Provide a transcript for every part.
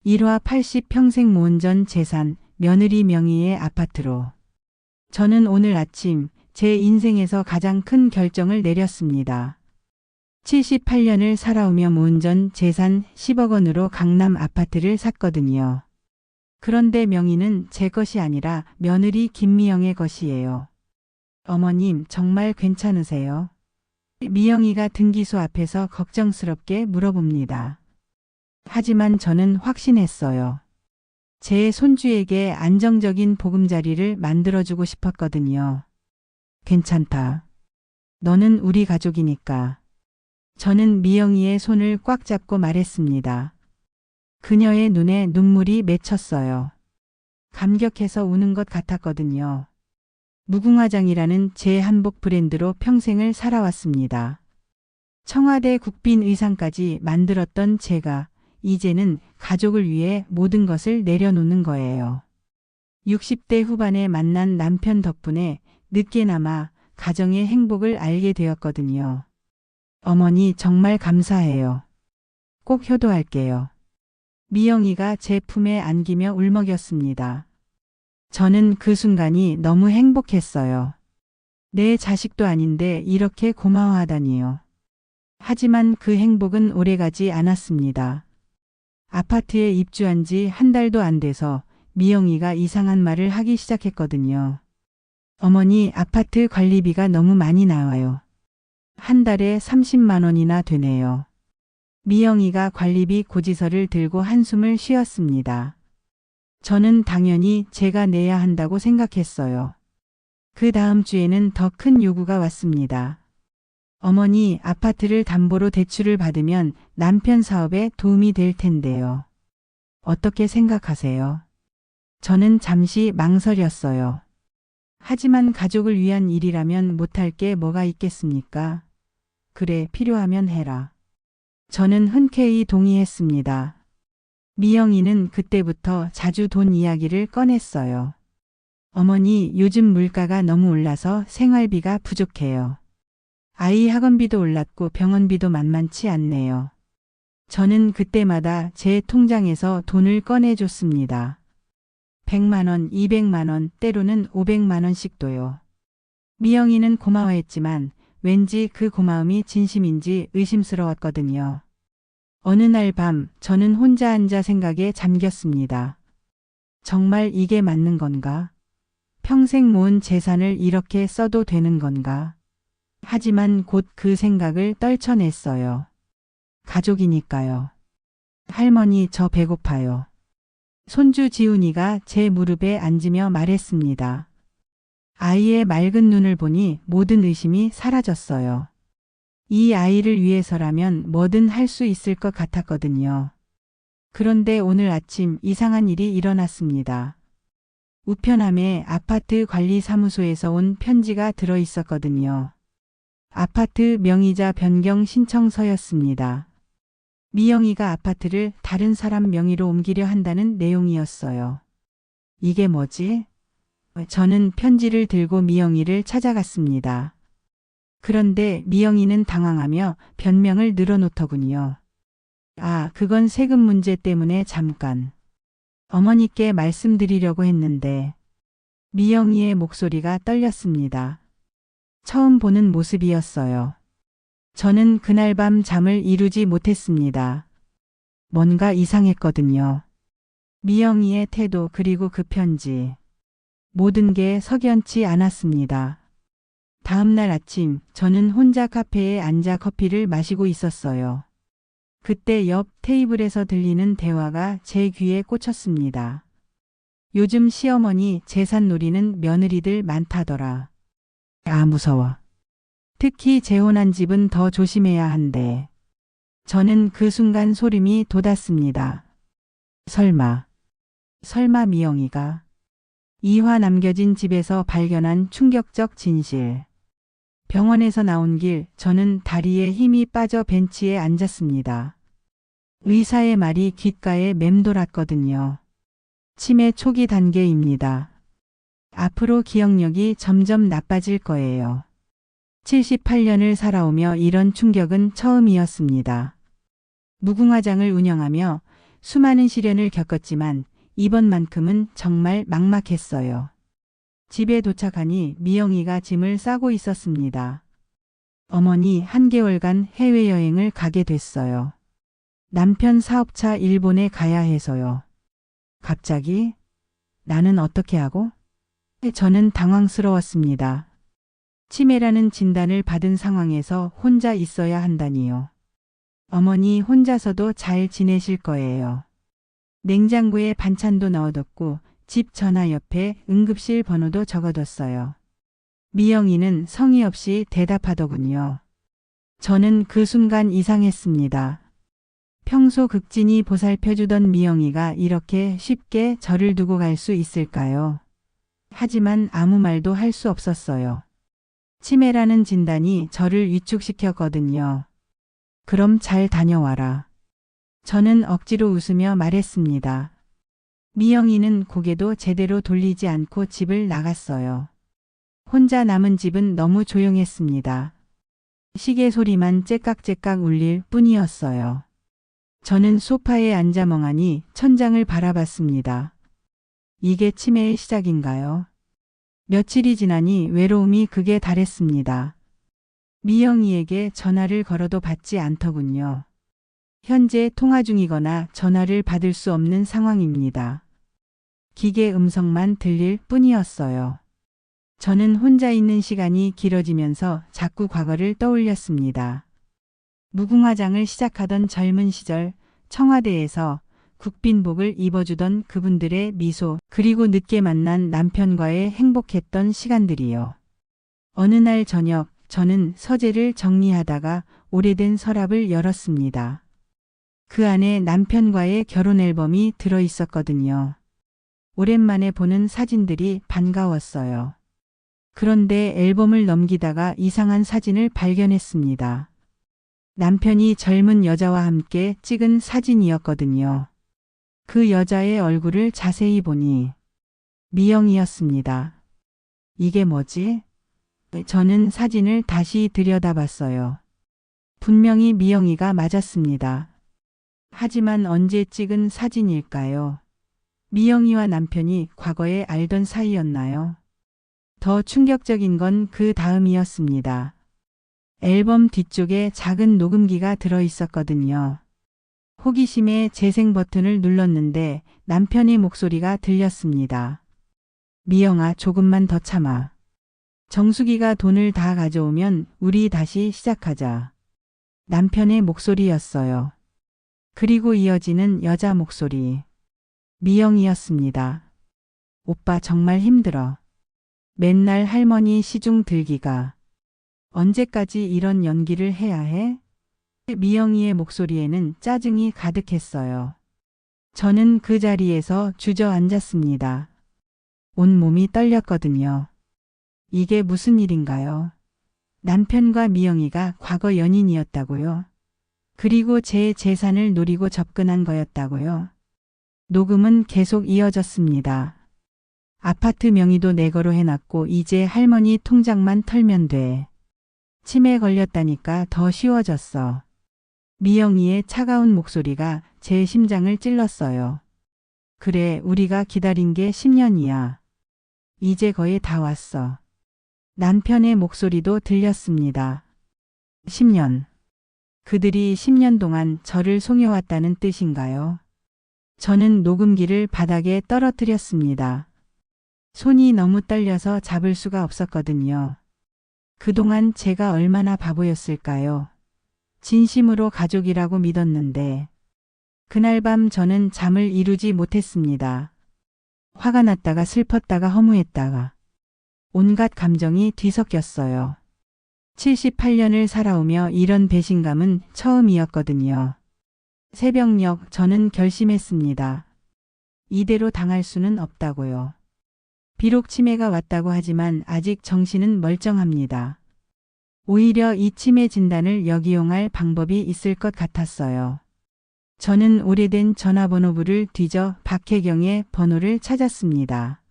일화 80평생 모은 전 재산, 며느리 명의의 아파트로. 저는 오늘 아침 제 인생에서 가장 큰 결정을 내렸습니다. 78년을 살아오며 모은 전 재산 10억 원으로 강남 아파트를 샀거든요. 그런데 명의는 제 것이 아니라 며느리 김미영의 것이에요. 어머님, 정말 괜찮으세요? 미영이가 등기소 앞에서 걱정스럽게 물어봅니다. 하지만 저는 확신했어요. 제 손주에게 안정적인 보금자리를 만들어주고 싶었거든요. 괜찮다. 너는 우리 가족이니까. 저는 미영이의 손을 꽉 잡고 말했습니다. 그녀의 눈에 눈물이 맺혔어요. 감격해서 우는 것 같았거든요. 무궁화장이라는 제 한복 브랜드로 평생을 살아왔습니다. 청와대 국빈 의상까지 만들었던 제가 이제는 가족을 위해 모든 것을 내려놓는 거예요. 60대 후반에 만난 남편 덕분에 늦게나마 가정의 행복을 알게 되었거든요. 어머니, 정말 감사해요. 꼭 효도할게요. 미영이가 제 품에 안기며 울먹였습니다. 저는 그 순간이 너무 행복했어요. 내 자식도 아닌데 이렇게 고마워하다니요. 하지만 그 행복은 오래가지 않았습니다. 아파트에 입주한 지 한 달도 안 돼서 미영이가 이상한 말을 하기 시작했거든요. 어머니, 아파트 관리비가 너무 많이 나와요. 한 달에 30만 원이나 되네요. 미영이가 관리비 고지서를 들고 한숨을 쉬었습니다. 저는 당연히 제가 내야 한다고 생각했어요. 그 다음 주에는 더 큰 요구가 왔습니다. 어머니, 아파트를 담보로 대출을 받으면 남편 사업에 도움이 될 텐데요. 어떻게 생각하세요? 저는 잠시 망설였어요. 하지만 가족을 위한 일이라면 못할 게 뭐가 있겠습니까? 그래, 필요하면 해라. 저는 흔쾌히 동의했습니다. 미영이는 그때부터 자주 돈 이야기를 꺼냈어요. 어머니, 요즘 물가가 너무 올라서 생활비가 부족해요. 아이 학원비도 올랐고 병원비도 만만치 않네요. 저는 그때마다 제 통장에서 돈을 꺼내줬습니다. 100만 원, 200만 원, 때로는 500만 원씩도요. 미영이는 고마워했지만 왠지 그 고마움이 진심인지 의심스러웠거든요. 어느 날 밤 저는 혼자 앉아 생각에 잠겼습니다. 정말 이게 맞는 건가? 평생 모은 재산을 이렇게 써도 되는 건가? 하지만 곧 그 생각을 떨쳐냈어요. 가족이니까요. 할머니, 저 배고파요. 손주 지훈이가 제 무릎에 앉으며 말했습니다. 아이의 맑은 눈을 보니 모든 의심이 사라졌어요. 이 아이를 위해서라면 뭐든 할 수 있을 것 같았거든요. 그런데 오늘 아침 이상한 일이 일어났습니다. 우편함에 아파트 관리사무소에서 온 편지가 들어 있었거든요. 아파트 명의자 변경 신청서였습니다. 미영이가 아파트를 다른 사람 명의로 옮기려 한다는 내용이었어요. 이게 뭐지? 저는 편지를 들고 미영이를 찾아갔습니다. 그런데 미영이는 당황하며 변명을 늘어놓더군요. 아, 그건 세금 문제 때문에 잠깐. 어머니께 말씀드리려고 했는데. 미영이의 목소리가 떨렸습니다. 처음 보는 모습이었어요. 저는 그날 밤 잠을 이루지 못했습니다. 뭔가 이상했거든요. 미영이의 태도 그리고 그 편지. 모든 게 석연치 않았습니다. 다음 날 아침 저는 혼자 카페에 앉아 커피를 마시고 있었어요. 그때 옆 테이블에서 들리는 대화가 제 귀에 꽂혔습니다. 요즘 시어머니 재산 노리는 며느리들 많다더라. 아, 무서워. 특히 재혼한 집은 더 조심해야 한대. 저는 그 순간 소름이 돋았습니다. 설마 미영이가 이화 남겨진 집에서 발견한 충격적 진실. 병원에서 나온 길 저는 다리에 힘이 빠져 벤치에 앉았습니다. 의사의 말이 귓가에 맴돌았거든요. 치매 초기 단계입니다. 앞으로 기억력이 점점 나빠질 거예요. 78년을 살아오며 이런 충격은 처음이었습니다. 무궁화장을 운영하며 수많은 시련을 겪었지만 이번만큼은 정말 막막했어요. 집에 도착하니 미영이가 짐을 싸고 있었습니다. 어머니, 한 개월간 해외여행을 가게 됐어요. 남편 사업차 일본에 가야 해서요. 갑자기? 나는 어떻게 하고? 저는 당황스러웠습니다. 치매라는 진단을 받은 상황에서 혼자 있어야 한다니요. 어머니 혼자서도 잘 지내실 거예요. 냉장고에 반찬도 넣어뒀고 집 전화 옆에 응급실 번호도 적어뒀어요. 미영이는 성의 없이 대답하더군요. 저는 그 순간 이상했습니다. 평소 극진히 보살펴주던 미영이가 이렇게 쉽게 저를 두고 갈 수 있을까요? 하지만 아무 말도 할 수 없었어요. 치매라는 진단이 저를 위축시켰거든요. 그럼 잘 다녀와라. 저는 억지로 웃으며 말했습니다. 미영이는 고개도 제대로 돌리지 않고 집을 나갔어요. 혼자 남은 집은 너무 조용했습니다. 시계 소리만 째깍째깍 울릴 뿐이었어요. 저는 소파에 앉아 멍하니 천장을 바라봤습니다. 이게 치매의 시작인가요? 며칠이 지나니 외로움이 극에 달했습니다. 미영이에게 전화를 걸어도 받지 않더군요. 현재 통화 중이거나 전화를 받을 수 없는 상황입니다. 기계 음성만 들릴 뿐이었어요. 저는 혼자 있는 시간이 길어지면서 자꾸 과거를 떠올렸습니다. 무궁화장을 시작하던 젊은 시절 청와대에서 국빈복을 입어주던 그분들의 미소, 그리고 늦게 만난 남편과의 행복했던 시간들이요. 어느 날 저녁 저는 서재를 정리하다가 오래된 서랍을 열었습니다. 그 안에 남편과의 결혼 앨범이 들어 있었거든요. 오랜만에 보는 사진들이 반가웠어요. 그런데 앨범을 넘기다가 이상한 사진을 발견했습니다. 남편이 젊은 여자와 함께 찍은 사진이었거든요. 그 여자의 얼굴을 자세히 보니 미영이었습니다. 이게 뭐지? 저는 사진을 다시 들여다봤어요. 분명히 미영이가 맞았습니다. 하지만 언제 찍은 사진일까요? 미영이와 남편이 과거에 알던 사이였나요? 더 충격적인 건 그 다음이었습니다. 앨범 뒤쪽에 작은 녹음기가 들어 있었거든요. 호기심에 재생 버튼을 눌렀는데 남편의 목소리가 들렸습니다. 미영아, 조금만 더 참아. 정수기가 돈을 다 가져오면 우리 다시 시작하자. 남편의 목소리였어요. 그리고 이어지는 여자 목소리. 미영이었습니다. 오빠 정말 힘들어. 맨날 할머니 시중 들기가. 언제까지 이런 연기를 해야 해? 미영이의 목소리에는 짜증이 가득했어요. 저는 그 자리에서 주저앉았습니다. 온몸이 떨렸거든요. 이게 무슨 일인가요? 남편과 미영이가 과거 연인이었다고요? 그리고 제 재산을 노리고 접근한 거였다고요? 녹음은 계속 이어졌습니다. 아파트 명의도 내거로 해놨고 이제 할머니 통장만 털면 돼. 치매 걸렸다니까 더 쉬워졌어. 미영이의 차가운 목소리가 제 심장을 찔렀어요. 그래, 우리가 기다린 게 10년이야. 이제 거의 다 왔어. 남편의 목소리도 들렸습니다. 10년. 그들이 10년 동안 저를 속여왔다는 뜻인가요? 저는 녹음기를 바닥에 떨어뜨렸습니다. 손이 너무 떨려서 잡을 수가 없었거든요. 그동안 제가 얼마나 바보였을까요? 진심으로 가족이라고 믿었는데. 그날 밤 저는 잠을 이루지 못했습니다. 화가 났다가 슬펐다가 허무했다가 온갖 감정이 뒤섞였어요. 78년을 살아오며 이런 배신감은 처음이었거든요. 새벽녘 저는 결심했습니다. 이대로 당할 수는 없다고요. 비록 치매가 왔다고 하지만 아직 정신은 멀쩡합니다. 오히려 이 치매 진단을 역이용할 방법이 있을 것 같았어요. 저는 오래된 전화번호부를 뒤져 박혜경의 번호를 찾았습니다.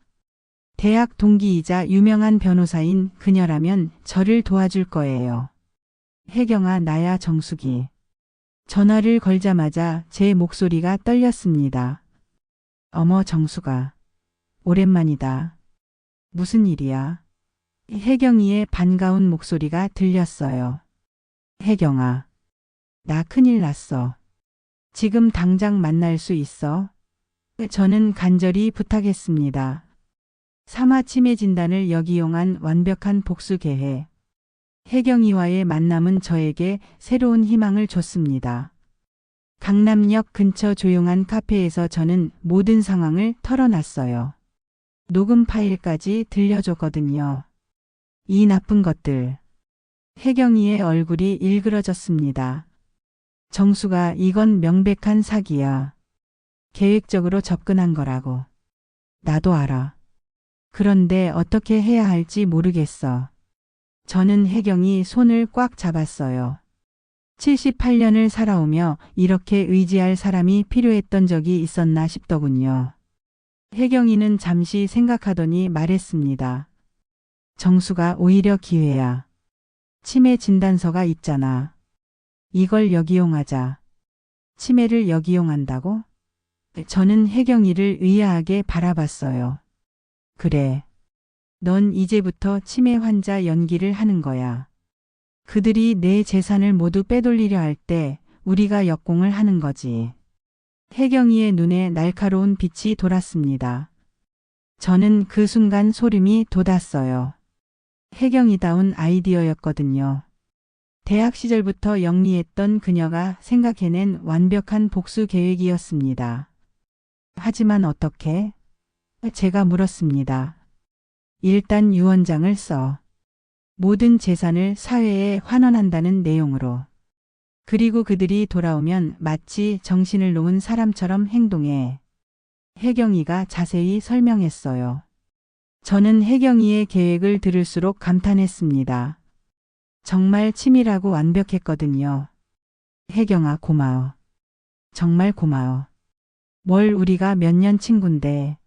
대학 동기이자 유명한 변호사인 그녀라면 저를 도와줄 거예요. 혜경아, 나야 정숙이. 전화를 걸자마자 제 목소리가 떨렸습니다. 어머, 정수가. 오랜만이다. 무슨 일이야? 혜경이의 반가운 목소리가 들렸어요. 혜경아. 나 큰일 났어. 지금 당장 만날 수 있어? 저는 간절히 부탁했습니다. 사마 치매 진단을 역이용한 완벽한 복수 계획. 혜경이와의 만남은 저에게 새로운 희망을 줬습니다. 강남역 근처 조용한 카페에서 저는 모든 상황을 털어놨어요. 녹음 파일까지 들려줬거든요. 이 나쁜 것들. 혜경이의 얼굴이 일그러졌습니다. 정수가, 이건 명백한 사기야. 계획적으로 접근한 거라고. 나도 알아. 그런데 어떻게 해야 할지 모르겠어. 저는 혜경이 손을 꽉 잡았어요. 78년을 살아오며 이렇게 의지할 사람이 필요했던 적이 있었나 싶더군요. 혜경이는 잠시 생각하더니 말했습니다. 정수가, 오히려 기회야. 치매 진단서가 있잖아. 이걸 역이용하자. 치매를 역이용한다고? 저는 혜경이를 의아하게 바라봤어요. 그래. 넌 이제부터 치매 환자 연기를 하는 거야. 그들이 내 재산을 모두 빼돌리려 할 때 우리가 역공을 하는 거지. 혜경이의 눈에 날카로운 빛이 돌았습니다. 저는 그 순간 소름이 돋았어요. 혜경이다운 아이디어였거든요. 대학 시절부터 영리했던 그녀가 생각해낸 완벽한 복수 계획이었습니다. 하지만 어떻게? 제가 물었습니다. 일단 유언장을 써. 모든 재산을 사회에 환원한다는 내용으로. 그리고 그들이 돌아오면 마치 정신을 놓은 사람처럼 행동해. 혜경이가 자세히 설명했어요. 저는 혜경이의 계획을 들을수록 감탄했습니다. 정말 치밀하고 완벽했거든요. 혜경아, 고마워. 정말 고마워. 뭘, 우리가 몇 년 친군데.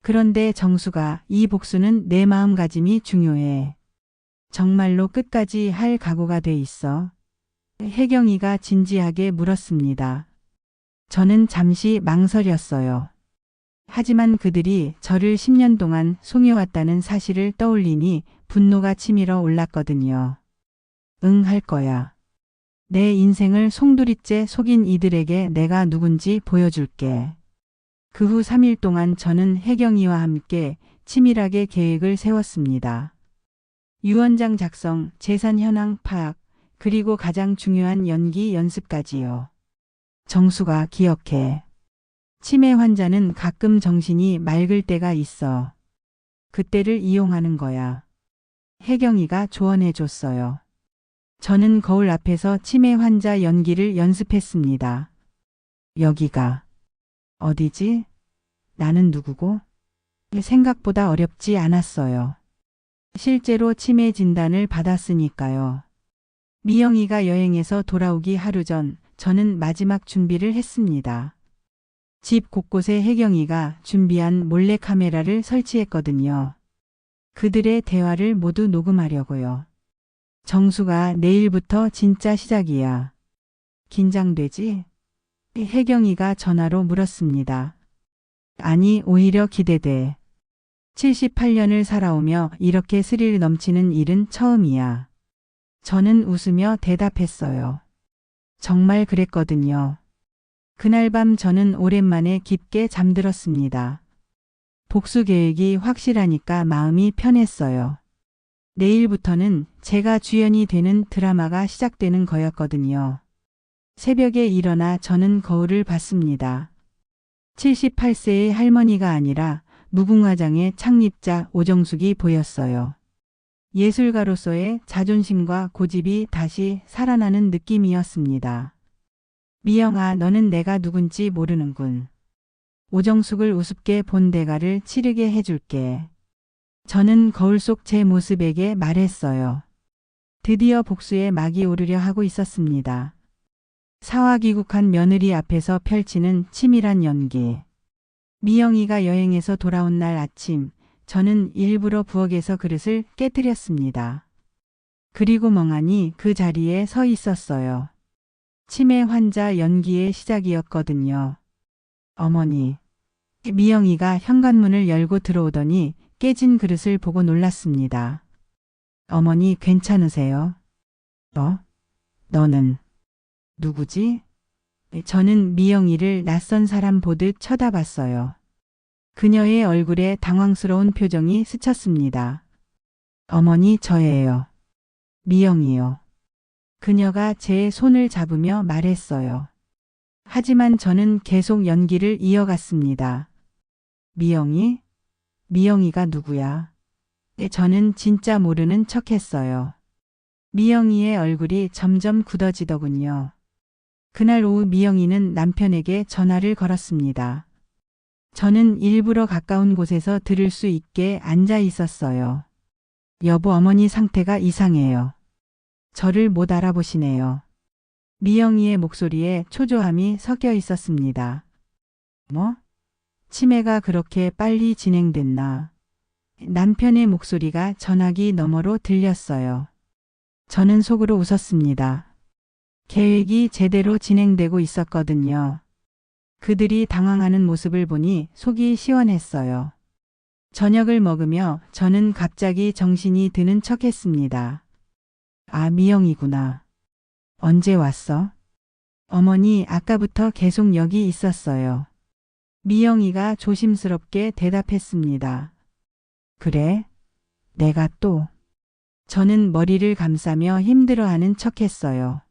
그런데 정수가, 이 복수는 내 마음가짐이 중요해. 정말로 끝까지 할 각오가 돼 있어? 혜경이가 진지하게 물었습니다. 저는 잠시 망설였어요. 하지만 그들이 저를 10년 동안 속여왔다는 사실을 떠올리니 분노가 치밀어 올랐거든요. 응, 할 거야. 내 인생을 송두리째 속인 이들에게 내가 누군지 보여줄게. 그 후 3일 동안 저는 혜경이와 함께 치밀하게 계획을 세웠습니다. 유언장 작성, 재산 현황 파악, 그리고 가장 중요한 연기 연습까지요. 정수가, 기억해. 치매 환자는 가끔 정신이 맑을 때가 있어. 그때를 이용하는 거야. 혜경이가 조언해 줬어요. 저는 거울 앞에서 치매 환자 연기를 연습했습니다. 여기가 어디지? 나는 누구고? 생각보다 어렵지 않았어요. 실제로 치매 진단을 받았으니까요. 미영이가 여행에서 돌아오기 하루 전 저는 마지막 준비를 했습니다. 집 곳곳에 혜경이가 준비한 몰래카메라를 설치했거든요. 그들의 대화를 모두 녹음하려고요. 정수가, 내일부터 진짜 시작이야. 긴장되지? 혜경이가 전화로 물었습니다. 아니, 오히려 기대돼. 78년을 살아오며 이렇게 스릴 넘치는 일은 처음이야. 저는 웃으며 대답했어요. 정말 그랬거든요. 그날 밤 저는 오랜만에 깊게 잠들었습니다. 복수 계획이 확실하니까 마음이 편했어요. 내일부터는 제가 주연이 되는 드라마가 시작되는 거였거든요. 새벽에 일어나 저는 거울을 봤습니다. 78세의 할머니가 아니라 무궁화장의 창립자 오정숙이 보였어요. 예술가로서의 자존심과 고집이 다시 살아나는 느낌이었습니다. 미영아, 너는 내가 누군지 모르는군. 오정숙을 우습게 본 대가를 치르게 해줄게. 저는 거울 속 제 모습에게 말했어요. 드디어 복수의 막이 오르려 하고 있었습니다. 사와 귀국한 며느리 앞에서 펼치는 치밀한 연기. 미영이가 여행에서 돌아온 날 아침, 저는 일부러 부엌에서 그릇을 깨뜨렸습니다. 그리고 멍하니 그 자리에 서 있었어요. 치매 환자 연기의 시작이었거든요. 어머니. 미영이가 현관문을 열고 들어오더니 깨진 그릇을 보고 놀랐습니다. 어머니 괜찮으세요? 너는 누구지? 저는 미영이를 낯선 사람 보듯 쳐다봤어요. 그녀의 얼굴에 당황스러운 표정이 스쳤습니다. 어머니 저예요. 미영이요. 그녀가 제 손을 잡으며 말했어요. 하지만 저는 계속 연기를 이어갔습니다. 미영이? 미영이가 누구야? 저는 진짜 모르는 척했어요. 미영이의 얼굴이 점점 굳어지더군요. 그날 오후 미영이는 남편에게 전화를 걸었습니다. 저는 일부러 가까운 곳에서 들을 수 있게 앉아 있었어요. 여보, 어머니 상태가 이상해요. 저를 못 알아보시네요. 미영이의 목소리에 초조함이 섞여 있었습니다. 뭐? 치매가 그렇게 빨리 진행됐나? 남편의 목소리가 전화기 너머로 들렸어요. 저는 속으로 웃었습니다. 계획이 제대로 진행되고 있었거든요. 그들이 당황하는 모습을 보니 속이 시원했어요. 저녁을 먹으며 저는 갑자기 정신이 드는 척했습니다. 아, 미영이구나. 언제 왔어? 어머니, 아까부터 계속 여기 있었어요. 미영이가 조심스럽게 대답했습니다. 그래? 내가 또. 저는 머리를 감싸며 힘들어하는 척했어요.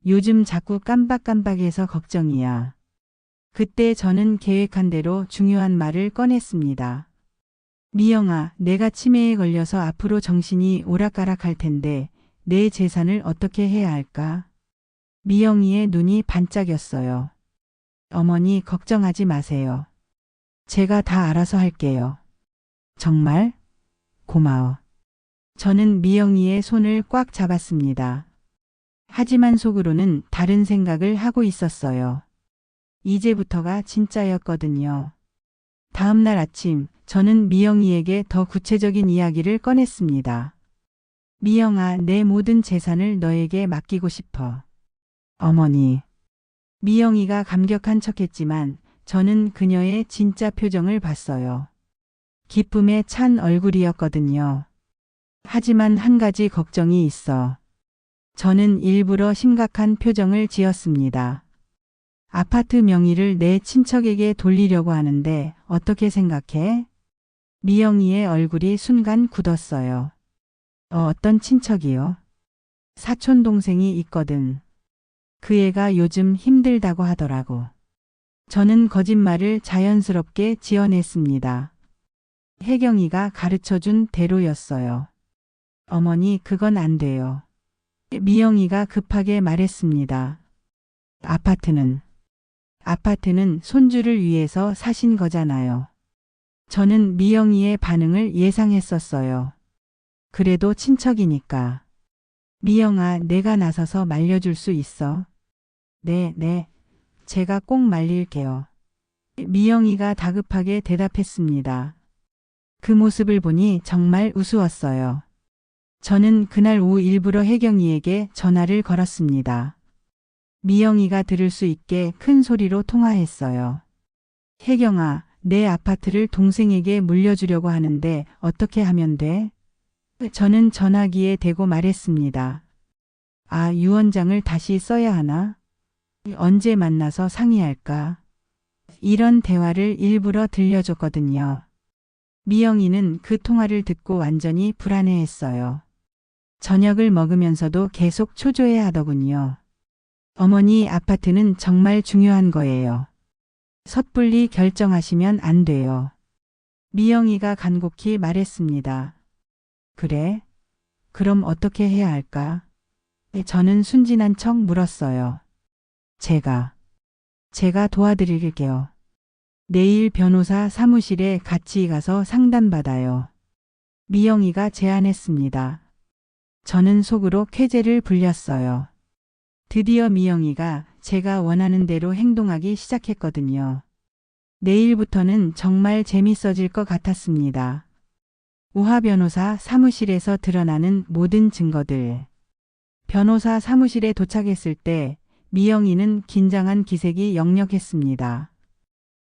요즘 자꾸 깜빡깜빡해서 걱정이야. 그때 저는 계획한 대로 중요한 말을 꺼냈습니다. 미영아, 내가 치매에 걸려서 앞으로 정신이 오락가락할 텐데 내 재산을 어떻게 해야 할까? 미영이의 눈이 반짝였어요. 어머니 걱정하지 마세요. 제가 다 알아서 할게요. 정말? 고마워. 저는 미영이의 손을 꽉 잡았습니다. 하지만 속으로는 다른 생각을 하고 있었어요. 이제부터가 진짜였거든요. 다음 날 아침 저는 미영이에게 더 구체적인 이야기를 꺼냈습니다. 미영아, 내 모든 재산을 너에게 맡기고 싶어. 어머니. 미영이가 감격한 척했지만 저는 그녀의 진짜 표정을 봤어요. 기쁨에 찬 얼굴이었거든요. 하지만 한 가지 걱정이 있어. 저는 일부러 심각한 표정을 지었습니다. 아파트 명의를 내 친척에게 돌리려고 하는데 어떻게 생각해? 미영이의 얼굴이 순간 굳었어요. 어떤 친척이요? 사촌 동생이 있거든. 그 애가 요즘 힘들다고 하더라고. 저는 거짓말을 자연스럽게 지어냈습니다. 혜경이가 가르쳐준 대로였어요. 어머니, 그건 안 돼요. 미영이가 급하게 말했습니다. 아파트는 손주를 위해서 사신 거잖아요. 저는 미영이의 반응을 예상했었어요. 그래도 친척이니까. 미영아, 내가 나서서 말려줄 수 있어? 네. 제가 꼭 말릴게요. 미영이가 다급하게 대답했습니다. 그 모습을 보니 정말 우스웠어요. 저는 그날 오후 일부러 혜경이에게 전화를 걸었습니다. 미영이가 들을 수 있게 큰 소리로 통화했어요. 혜경아, 내 아파트를 동생에게 물려주려고 하는데 어떻게 하면 돼? 저는 전화기에 대고 말했습니다. 아, 유언장을 다시 써야 하나? 언제 만나서 상의할까? 이런 대화를 일부러 들려줬거든요. 미영이는 그 통화를 듣고 완전히 불안해했어요. 저녁을 먹으면서도 계속 초조해 하더군요. 어머니, 아파트는 정말 중요한 거예요. 섣불리 결정하시면 안 돼요. 미영이가 간곡히 말했습니다. 그래? 그럼 어떻게 해야 할까? 저는 순진한 척 물었어요. 제가 도와드릴게요. 내일 변호사 사무실에 같이 가서 상담받아요. 미영이가 제안했습니다. 저는 속으로 쾌재를 불렸어요. 드디어 미영이가 제가 원하는 대로 행동하기 시작했거든요. 내일부터는 정말 재밌어질 것 같았습니다. 우하 변호사 사무실에서 드러나는 모든 증거들. 변호사 사무실에 도착했을 때 미영이는 긴장한 기색이 역력했습니다.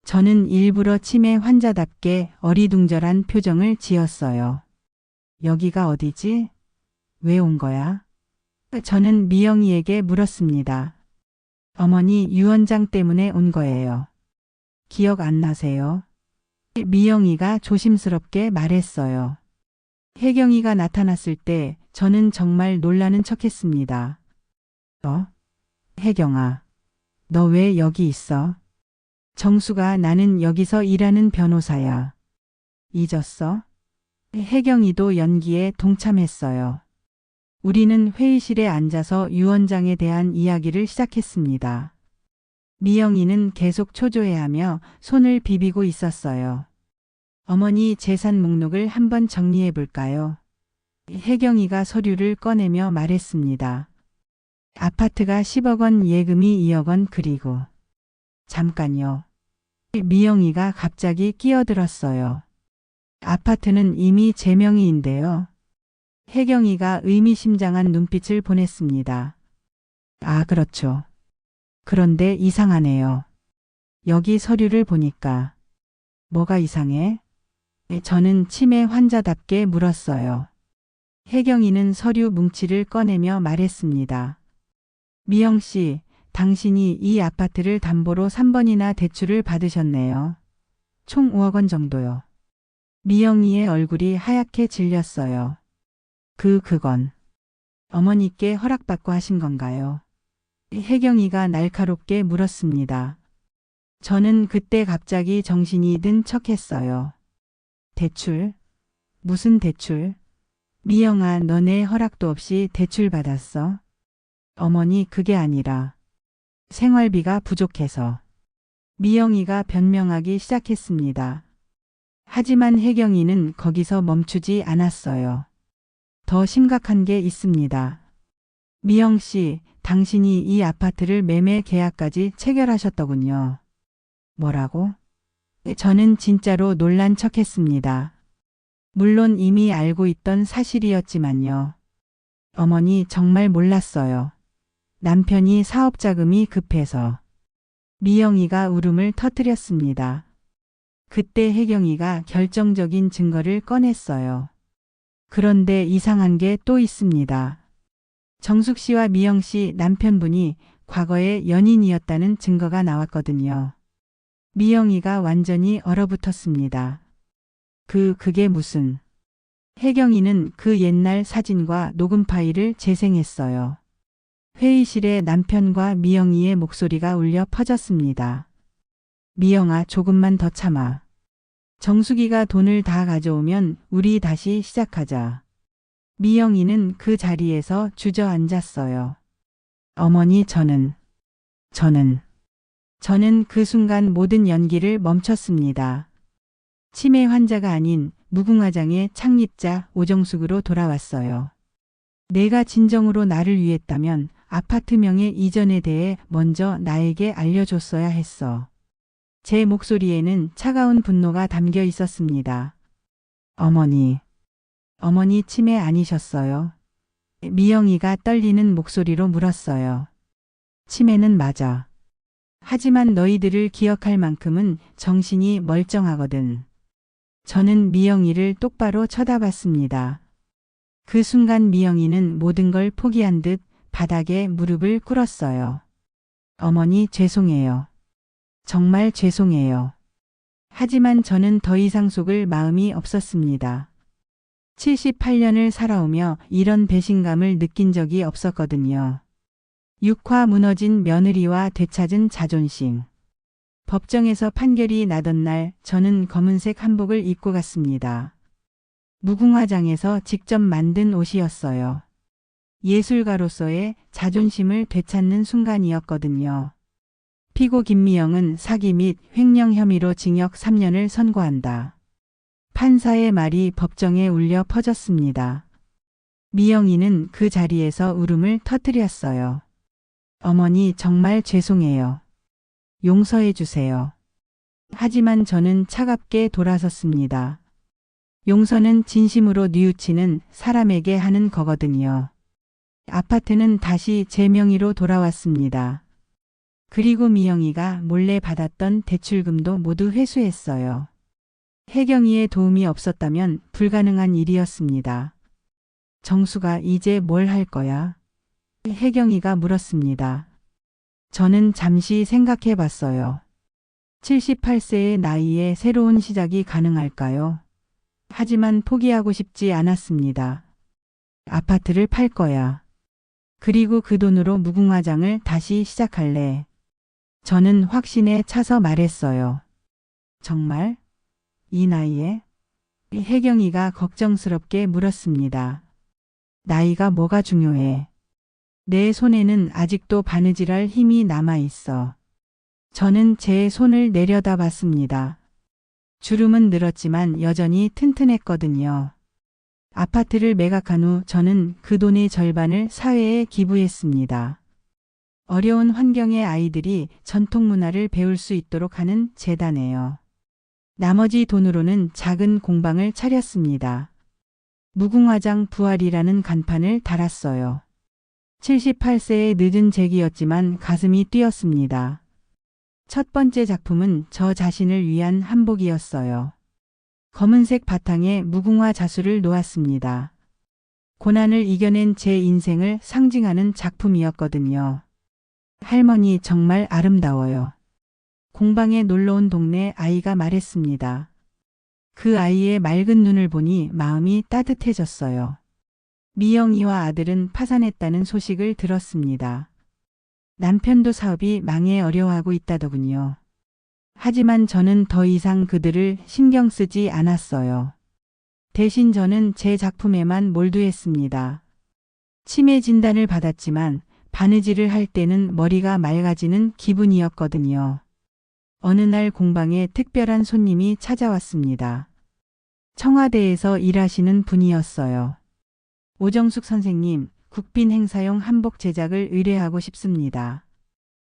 저는 일부러 치매 환자답게 어리둥절한 표정을 지었어요. 여기가 어디지? 왜 온 거야? 저는 미영이에게 물었습니다. 어머니 유언장 때문에 온 거예요. 기억 안 나세요? 미영이가 조심스럽게 말했어요. 혜경이가 나타났을 때 저는 정말 놀라는 척했습니다. 혜경아, 너 왜 여기 있어? 정수가 나는 여기서 일하는 변호사야. 잊었어? 혜경이도 연기에 동참했어요. 우리는 회의실에 앉아서 유언장에 대한 이야기를 시작했습니다. 미영이는 계속 초조해하며 손을 비비고 있었어요. 어머니 재산 목록을 한번 정리해 볼까요? 혜경이가 서류를 꺼내며 말했습니다. 아파트가 10억 원, 예금이 2억 원, 그리고 잠깐요. 미영이가 갑자기 끼어들었어요. 아파트는 이미 제 명의인데요. 혜경이가 의미심장한 눈빛을 보냈습니다. 아, 그렇죠. 그런데 이상하네요. 여기 서류를 보니까. 뭐가 이상해? 저는 치매 환자답게 물었어요. 혜경이는 서류 뭉치를 꺼내며 말했습니다. 미영 씨, 당신이 이 아파트를 담보로 3번이나 대출을 받으셨네요. 총 5억 원 정도요. 미영이의 얼굴이 하얗게 질렸어요. 그건 어머니께 허락받고 하신 건가요? 혜경이가 날카롭게 물었습니다. 저는 그때 갑자기 정신이 든 척했어요. 대출? 무슨 대출? 미영아, 너네 허락도 없이 대출 받았어? 어머니, 그게 아니라 생활비가 부족해서. 미영이가 변명하기 시작했습니다. 하지만 혜경이는 거기서 멈추지 않았어요. 더 심각한 게 있습니다. 미영 씨, 당신이 이 아파트를 매매 계약까지 체결하셨더군요. 뭐라고? 저는 진짜로 놀란 척했습니다. 물론 이미 알고 있던 사실이었지만요. 어머니, 정말 몰랐어요. 남편이 사업 자금이 급해서. 미영이가 울음을 터뜨렸습니다. 그때 혜경이가 결정적인 증거를 꺼냈어요. 그런데 이상한 게 또 있습니다. 정숙 씨와 미영 씨 남편분이 과거에 연인이었다는 증거가 나왔거든요. 미영이가 완전히 얼어붙었습니다. 그게 무슨? 혜경이는 그 옛날 사진과 녹음 파일을 재생했어요. 회의실에 남편과 미영이의 목소리가 울려 퍼졌습니다. 미영아, 조금만 더 참아. 정숙이가 돈을 다 가져오면 우리 다시 시작하자. 미영이는 그 자리에서 주저앉았어요. 어머니, 저는 그 순간 모든 연기를 멈췄습니다. 치매 환자가 아닌 무궁화장의 창립자 오정숙으로 돌아왔어요. 내가 진정으로 나를 위했다면 아파트 명의 이전에 대해 먼저 나에게 알려줬어야 했어. 제 목소리에는 차가운 분노가 담겨 있었습니다. 어머니 치매 아니셨어요? 미영이가 떨리는 목소리로 물었어요. 치매는 맞아. 하지만 너희들을 기억할 만큼은 정신이 멀쩡하거든. 저는 미영이를 똑바로 쳐다봤습니다. 그 순간 미영이는 모든 걸 포기한 듯 바닥에 무릎을 꿇었어요. 어머니, 죄송해요. 정말 죄송해요. 하지만 저는 더 이상 속을 마음이 없었습니다. 78년을 살아오며 이런 배신감을 느낀 적이 없었거든요. 육화 무너진 며느리와 되찾은 자존심. 법정에서 판결이 나던 날 저는 검은색 한복을 입고 갔습니다. 무궁화장에서 직접 만든 옷이었어요. 예술가로서의 자존심을 되찾는 순간이었거든요. 피고 김미영은 사기 및 횡령 혐의로 징역 3년을 선고한다. 판사의 말이 법정에 울려 퍼졌습니다. 미영이는 그 자리에서 울음을 터뜨렸어요. 어머니, 정말 죄송해요. 용서해 주세요. 하지만 저는 차갑게 돌아섰습니다. 용서는 진심으로 뉘우치는 사람에게 하는 거거든요. 아파트는 다시 제 명의로 돌아왔습니다. 그리고 미영이가 몰래 받았던 대출금도 모두 회수했어요. 혜경이의 도움이 없었다면 불가능한 일이었습니다. 정수가 이제 뭘 할 거야? 혜경이가 물었습니다. 저는 잠시 생각해 봤어요. 78세의 나이에 새로운 시작이 가능할까요? 하지만 포기하고 싶지 않았습니다. 아파트를 팔 거야. 그리고 그 돈으로 무궁화장을 다시 시작할래. 저는 확신에 차서 말했어요. 정말? 이 나이에? 혜경이가 걱정스럽게 물었습니다. 나이가 뭐가 중요해? 내 손에는 아직도 바느질할 힘이 남아 있어. 저는 제 손을 내려다봤습니다. 주름은 늘었지만 여전히 튼튼했거든요. 아파트를 매각한 후 저는 그 돈의 절반을 사회에 기부했습니다. 어려운 환경의 아이들이 전통 문화를 배울 수 있도록 하는 재단에요. 나머지 돈으로는 작은 공방을 차렸습니다. 무궁화장 부활이라는 간판을 달았어요. 78세의 늦은 재기였지만 가슴이 뛰었습니다. 첫 번째 작품은 저 자신을 위한 한복이었어요. 검은색 바탕에 무궁화 자수를 놓았습니다. 고난을 이겨낸 제 인생을 상징하는 작품이었거든요. 할머니 정말 아름다워요. 공방에 놀러온 동네 아이가 말했습니다. 그 아이의 맑은 눈을 보니 마음이 따뜻해졌어요. 미영이와 아들은 파산했다는 소식을 들었습니다. 남편도 사업이 망해 어려워하고 있다더군요. 하지만 저는 더 이상 그들을 신경 쓰지 않았어요. 대신 저는 제 작품에만 몰두했습니다. 치매 진단을 받았지만 바느질을 할 때는 머리가 맑아지는 기분이었거든요. 어느 날 공방에 특별한 손님이 찾아왔습니다. 청와대에서 일하시는 분이었어요. 오정숙 선생님, 국빈 행사용 한복 제작을 의뢰하고 싶습니다.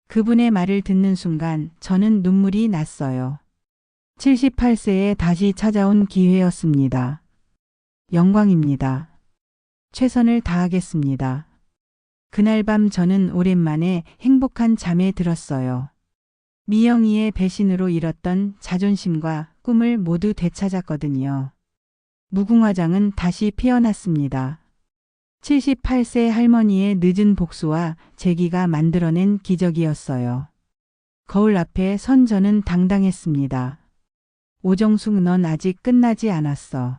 그분의 말을 듣는 순간 저는 눈물이 났어요. 78세에 다시 찾아온 기회였습니다. 영광입니다. 최선을 다하겠습니다. 그날 밤 저는 오랜만에 행복한 잠에 들었어요. 미영이의 배신으로 잃었던 자존심과 꿈을 모두 되찾았거든요. 무궁화장은 다시 피어났습니다. 78세 할머니의 늦은 복수와 재기가 만들어낸 기적이었어요. 거울 앞에 선 저는 당당했습니다. 오정숙, 넌 아직 끝나지 않았어.